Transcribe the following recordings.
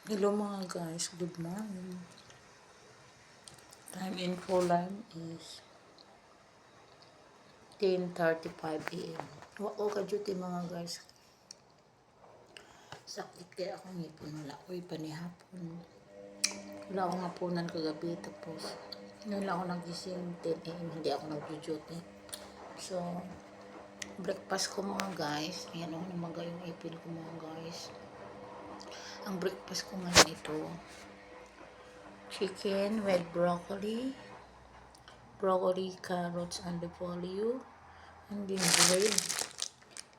Hello mga guys, good morning. Time in Poland is 10:35 a.m. Wako ka duty mga guys. Sakit kaya akong ngipon. Wala ko ipanihapon. Wala akong hapunan kagabi. Tapos, ngayon lang ako nagising 10 a.m. Hindi ako nag-duty. So, breakfast ko mga guys. Ayan ako namaga yung ipin ko mga guys. Ang breakfast ko ngayon ito, chicken with broccoli, carrots, and repolyo, and then bread.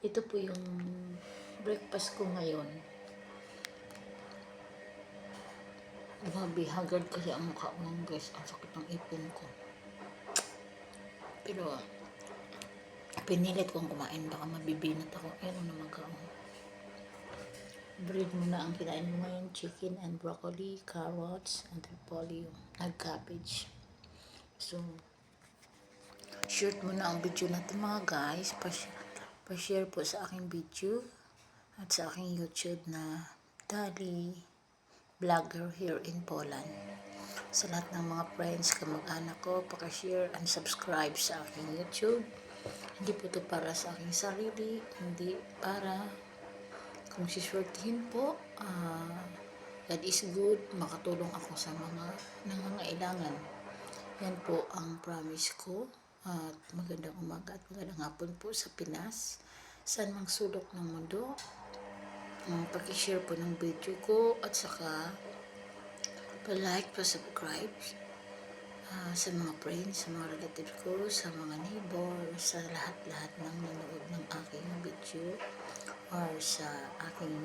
Ito po yung breakfast ko ngayon. Grabe, haggard kasi ang mukha ko ng guys. Ang sakit ng ipin ko. Pero, pinilit kong kumain. Baka mabibinat ako. Ayan na mag-aong. Bread muna ang kinain mo ngayon. Chicken and broccoli, carrots, and repolyo. Cabbage. So, short muna ang video natin mga guys. Pa-share po sa aking video at sa aking YouTube na Dali Vlogger here in Poland. Sa lahat ng mga friends, kamag-anak ko, paka-share and subscribe sa aking YouTube. Hindi po ito para sa aking sarili, hindi para kung siswertihin po, God is good, makatulong ako sa mga nangangailangan. Yan po ang promise ko. At magandang umaga at magandang hapon po sa Pinas. Saan mang sulok ng mundo. Paki-share po ng video ko at saka pa-like, pa-subscribe sa mga friends, sa mga relatives ko, sa mga neighbor, sa lahat-lahat ng nanood ng aking video or sa aking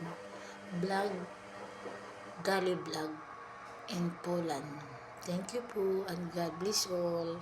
vlog, Dali Vlog in Poland. Thank you po and God bless all.